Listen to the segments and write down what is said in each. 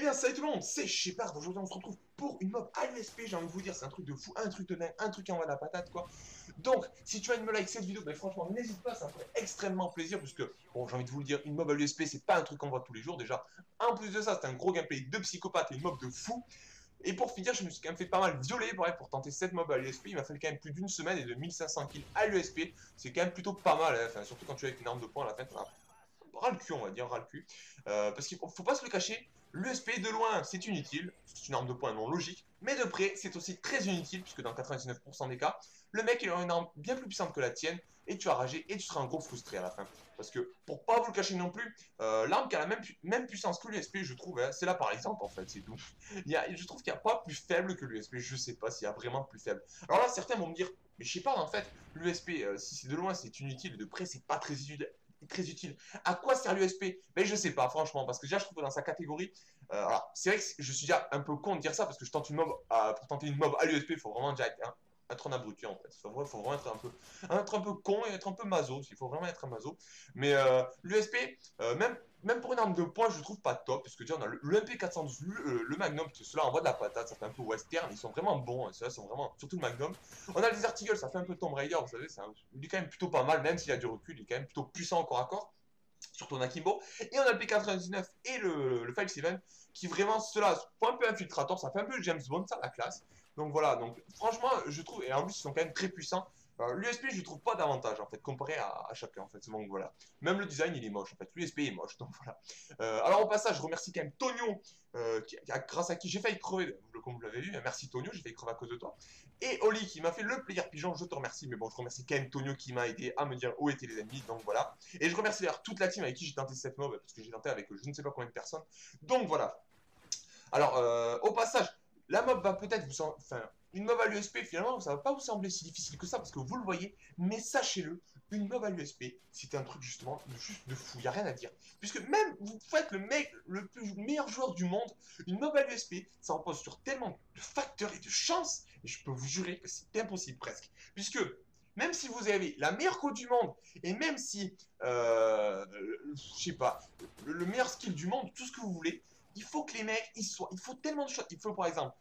bien, salut tout le monde, c'est Shepard. Aujourd'hui, on se retrouve pour une mob à l'USP. J'ai envie de vous dire, c'est un truc de fou, un truc de dingue, un truc qui envoie la patate, quoi. Donc, si tu as une me like cette vidéo, ben franchement, n'hésite pas, ça me ferait extrêmement plaisir. Puisque, bon, j'ai envie de vous le dire, une mob à l'USP, c'est pas un truc qu'on voit tous les jours déjà. En plus de ça, c'est un gros gameplay de psychopathe et une mob de fou. Et pour finir, je me suis quand même fait pas mal violer pour tenter cette mob à l'USP. Il m'a fallu quand même plus d'une semaine et de 1500 kills à l'USP. C'est quand même plutôt pas mal, hein. Enfin, surtout quand tu es avec une arme de poing à la fin, ras le cul, on va dire, ras le cul. Parce qu'il faut pas se le cacher, l'USP de loin c'est inutile, c'est une arme de poing non logique, mais de près c'est aussi très inutile, puisque dans 99% des cas, le mec il aura une arme bien plus puissante que la tienne, et tu vas rager et tu seras un gros frustré à la fin. Parce que, pour pas vous le cacher non plus, l'arme qui a la même puissance que l'USP, je trouve, hein, c'est là par exemple en fait, c'est tout. Je trouve qu'il n'y a pas plus faible que l'USP, je sais pas s'il y a vraiment plus faible. Alors là, certains vont me dire, mais je sais pas en fait, l'USP, si c'est de loin c'est inutile, de près c'est pas très utile. Très utile. À quoi sert l'USP? Ben je sais pas, franchement, parce que déjà je trouve que dans sa catégorie, alors c'est vrai que je suis déjà un peu con de dire ça parce que je tente une mob pour tenter une mob à l'USP, il faut vraiment déjà être un abruti en fait. Il faut vraiment être un peu con et être un peu maso. Il faut vraiment être un maso. Mais l'USP, même pour une arme de poing, je trouve pas top. Parce que déjà, on a le MP412, le Magnum, qui cela envoie de la patate, ça fait un peu western. Ils sont vraiment bons. Hein, ceux-là sont vraiment, surtout le Magnum. On a le Desert Eagle, ça fait un peu Tomb Raider, vous savez. Il est quand même plutôt pas mal, même s'il a du recul. Il est quand même plutôt puissant corps à corps surtout Nakimbo, et on a le P99 et le 5-7, qui vraiment, cela font un peu infiltrator, ça fait un peu James Bond, ça la classe. Donc voilà, donc franchement, je trouve, et en plus ils sont quand même très puissants. L'USP, je trouve pas davantage en fait, comparé à chacun en fait. Donc voilà. Même le design, il est moche en fait. L'USP est moche, donc voilà. Alors au passage, je remercie quand même Tonio, grâce à qui j'ai failli crever, comme vous l'avez vu. Merci Tonio, j'ai failli crever à cause de toi. Et Oli qui m'a fait le player pigeon, je te remercie. Mais bon, je remercie quand même Tonio qui m'a aidé à me dire où étaient les ennemis. Donc voilà. Et je remercie d'ailleurs toute la team avec qui j'ai tenté cette mob, parce que j'ai tenté avec je ne sais pas combien de personnes. Donc voilà. Alors, au passage, la mob va peut-être vous... Enfin, une mob à l'USP, finalement, ça va pas vous sembler si difficile que ça, parce que vous le voyez, mais sachez-le, une mob à l'USP, c'est un truc justement juste de fou, y a rien à dire. Puisque même vous faites le mec, le meilleur joueur du monde, une mob à l'USP, ça repose sur tellement de facteurs et de chances, et je peux vous jurer que c'est impossible presque. Puisque, même si vous avez la meilleure code du monde, et même si, je sais pas, le meilleur skill du monde, tout ce que vous voulez, il faut que les mecs, il faut tellement de choses. Il faut, par exemple,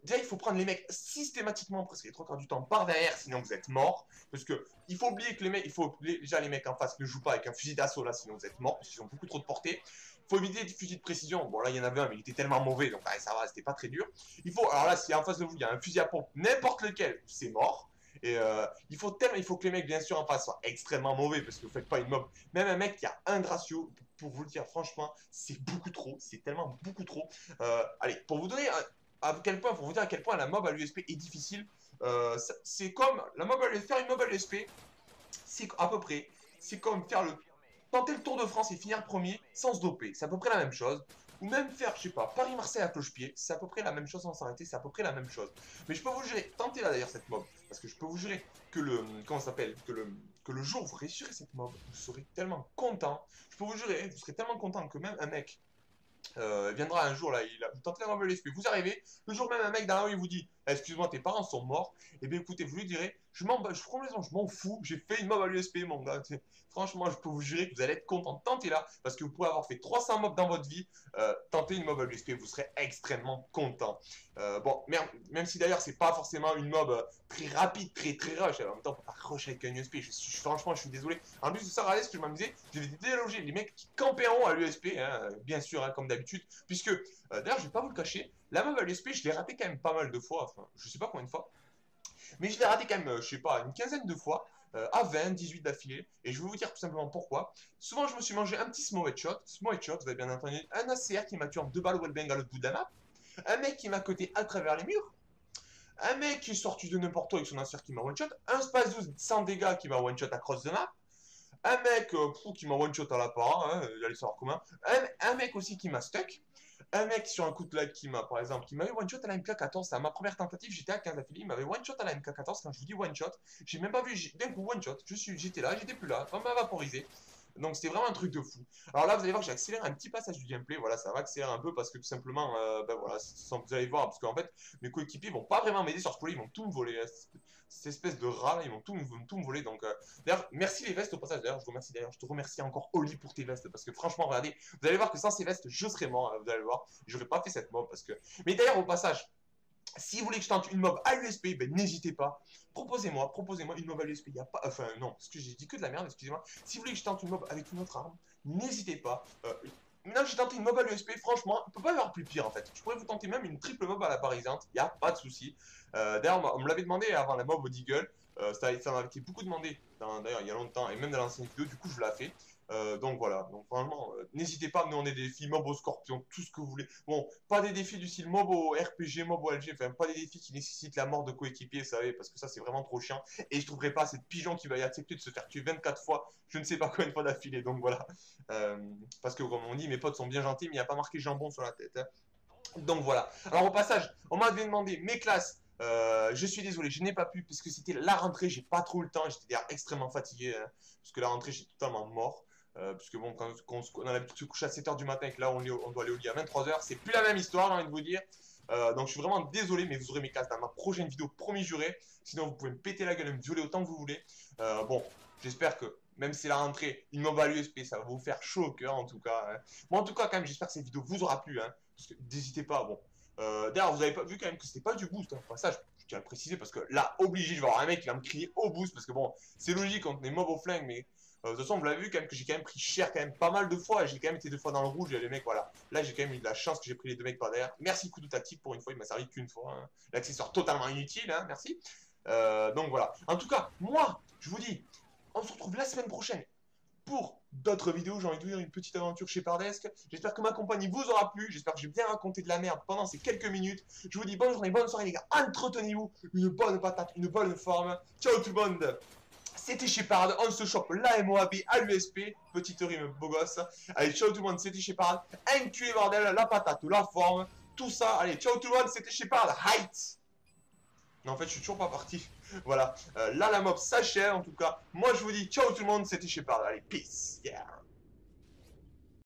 déjà, il faut prendre les mecs systématiquement, presque les trois quarts du temps, par derrière, sinon vous êtes morts. Parce que, il faut oublier que les mecs, déjà les mecs en face ne jouent pas avec un fusil d'assaut, là, sinon vous êtes morts, parce qu'ils ont beaucoup trop de portée. Il faut éviter des fusils de précision. Bon, là, il y en avait un, mais il était tellement mauvais, donc ça va, c'était pas très dur. Alors là, si en face de vous, il y a un fusil à pompe, n'importe lequel, c'est mort. Et il faut que les mecs, bien sûr, en face soient extrêmement mauvais, parce que vous faites pas une mob. Même un mec qui a un de ratio, pour vous le dire franchement, c'est beaucoup trop, c'est tellement beaucoup trop. Allez, pour vous donner pour vous dire à quel point la mob à l'USP est difficile, c'est comme la mob faire une mob à l'USP, c'est à peu près, c'est comme tenter le Tour de France et finir premier sans se doper. C'est à peu près la même chose. Ou même faire, je sais pas, Paris-Marseille à cloche-pied, c'est à peu près la même chose sans s'arrêter, c'est à peu près la même chose. Mais je peux vous jurer, tentez là d'ailleurs cette mob, parce que je peux vous jurer que comment ça s'appelle, que le jour où vous réussirez cette mob, vous serez tellement content. Je peux vous jurer, vous serez tellement content que même un mec viendra un jour là, vous tentez la mob l'esprit, vous arrivez, le jour même un mec derrière il vous dit excuse-moi, tes parents sont morts, et bien écoutez, vous lui direz, je m'en fous, j'ai fait une mob à l'USP, mon gars. Franchement, je peux vous jurer que vous allez être content. Tentez là, parce que vous pouvez avoir fait 300 mobs dans votre vie, tentez une mob à l'USP, vous serez extrêmement content. Bon, même si d'ailleurs c'est pas forcément une mob très rapide, très rush, en même temps, on peut pas rush avec un USP, franchement, je suis désolé. En plus de ça, regardez ce que je m'amusais, j'ai délogé les mecs qui campéront à l'USP, hein, bien sûr, hein, comme d'habitude, puisque, d'ailleurs, je vais pas vous le cacher, la mob à l'USP, je l'ai raté quand même pas mal de fois, enfin, je sais pas combien de fois, mais je l'ai raté quand même, je sais pas, une quinzaine de fois, à 20, 18 d'affilée, et je vais vous dire tout simplement pourquoi. Souvent, je me suis mangé un petit small headshot, vous avez bien entendu, un ACR qui m'a tué en 2 balles wellbang à l'autre bout de la map, un mec qui m'a coté à travers les murs, un mec qui est sorti de n'importe où avec son ACR qui m'a one-shot, un Space 12 sans dégâts qui m'a one-shot across the map, un mec qui m'a one-shot à la part, hein, allez savoir comment, un mec aussi qui m'a stuck, un mec sur un coup de light qui m'a, par exemple, qui m'avait one-shot à la MK14, c'est à ma première tentative, j'étais à 15 affiliés, il m'avait one-shot à la MK14, quand je vous dis one-shot, j'ai même pas vu, d'un coup one-shot, j'étais là, j'étais plus là, on m'a vaporisé, Donc c'était vraiment un truc de fou. Alors là, vous allez voir que j'ai accéléré un petit passage du gameplay. Voilà, ça va accélérer un peu parce que tout simplement, ben voilà, vous allez voir, parce qu'en fait, mes coéquipiers vont pas vraiment m'aider sur ce projet, ils vont tout me voler. Hein. Cette espèce de rat, là, ils vont tout me voler. Donc, d'ailleurs, merci les vestes au passage. D'ailleurs, je te remercie encore Oli pour tes vestes parce que franchement, regardez, vous allez voir que sans ces vestes, je serais mort. Hein, vous allez voir, j'aurais pas fait cette mob parce que. Mais d'ailleurs, au passage. Si vous voulez que je tente une mob à l'USP, ben n'hésitez pas. Proposez-moi une mob à l'USP. Il y a pas, enfin non, parce que j'ai dit que de la merde, excusez-moi. Si vous voulez que je tente une mob avec une autre arme, n'hésitez pas. Maintenant j'ai tenté une mob à l'USP, franchement, on peut pas y avoir plus pire en fait. Je pourrais vous tenter même une triple mob à la parisante, il n'y a pas de souci. D'ailleurs, on me l'avait demandé avant la mob au Deagle. Ça m'avait été beaucoup demandé, d'ailleurs il y a longtemps, et même dans l'ancienne vidéo, du coup je l'ai fait. Donc voilà, donc vraiment, n'hésitez pas à me demander des défis, mob au scorpion, tout ce que vous voulez. Bon, pas des défis du style mob au RPG, mob au LG, enfin pas des défis qui nécessitent la mort de coéquipier, vous savez, parce que ça c'est vraiment trop chiant. Et je trouverai pas cette pigeon qui va y accepter de se faire tuer 24 fois, je ne sais pas combien de fois d'affilée, donc voilà. Parce que comme on dit, mes potes sont bien gentils, mais il n'y a pas marqué jambon sur la tête. Hein. Donc voilà. Alors au passage, on m'avait demandé mes classes. Je suis désolé, je n'ai pas pu parce que c'était la rentrée, j'ai pas trop le temps, j'étais d'ailleurs extrêmement fatigué hein, parce que la rentrée j'étais totalement mort. Parce que bon, quand on a l'habitude de se coucher à 7h du matin et que là on doit aller au lit à 23h, c'est plus la même histoire, j'ai envie de vous dire. Donc je suis vraiment désolé, mais vous aurez mes classes dans ma prochaine vidéo, promis juré. Sinon vous pouvez me péter la gueule et me violer autant que vous voulez. Bon, j'espère que même si c'est la rentrée, une mob à l'USP, ça va vous faire chaud au cœur en tout cas. Hein. Bon, en tout cas, quand même, j'espère que cette vidéo vous aura plu. Hein, parce que n'hésitez pas, bon. D'ailleurs, vous avez pas vu quand même que c'était pas du boost. Hein. Enfin, ça, je tiens à le préciser parce que là, obligé, je vais avoir un mec qui va me crier au boost. Parce que bon, c'est logique quand on est mob au flingue, mais de toute façon, vous l'avez vu quand même que j'ai quand même pris cher quand même pas mal de fois. J'ai quand même été 2 fois dans le rouge et les mecs, voilà. Là, j'ai quand même eu de la chance que j'ai pris les 2 mecs par derrière. Merci coup de tactique pour une fois, il m'a servi qu'une fois. Hein. L'accessoire totalement inutile, hein, merci. Donc voilà. En tout cas, moi, je vous dis, on se retrouve la semaine prochaine pour d'autres vidéos. J'ai envie de vous dire une petite aventure chez Pardesque. J'espère que ma compagnie vous aura plu. J'espère que j'ai bien raconté de la merde pendant ces quelques minutes. Je vous dis bonne journée, bonne soirée les gars. Entretenez-vous. Une bonne patate, une bonne forme. Ciao tout le monde. C'était Shepard, on se chope la MOAB à l'USP, petite rime beau gosse. Allez, ciao tout le monde, c'était Shepard, enculé bordel, la patate, la forme, tout ça. Allez, ciao tout le monde, c'était Shepard, height. Non, en fait, je suis toujours pas parti. Voilà, là la mob s'achève en tout cas. Moi je vous dis ciao tout le monde, c'était Shepard, allez, peace, yeah.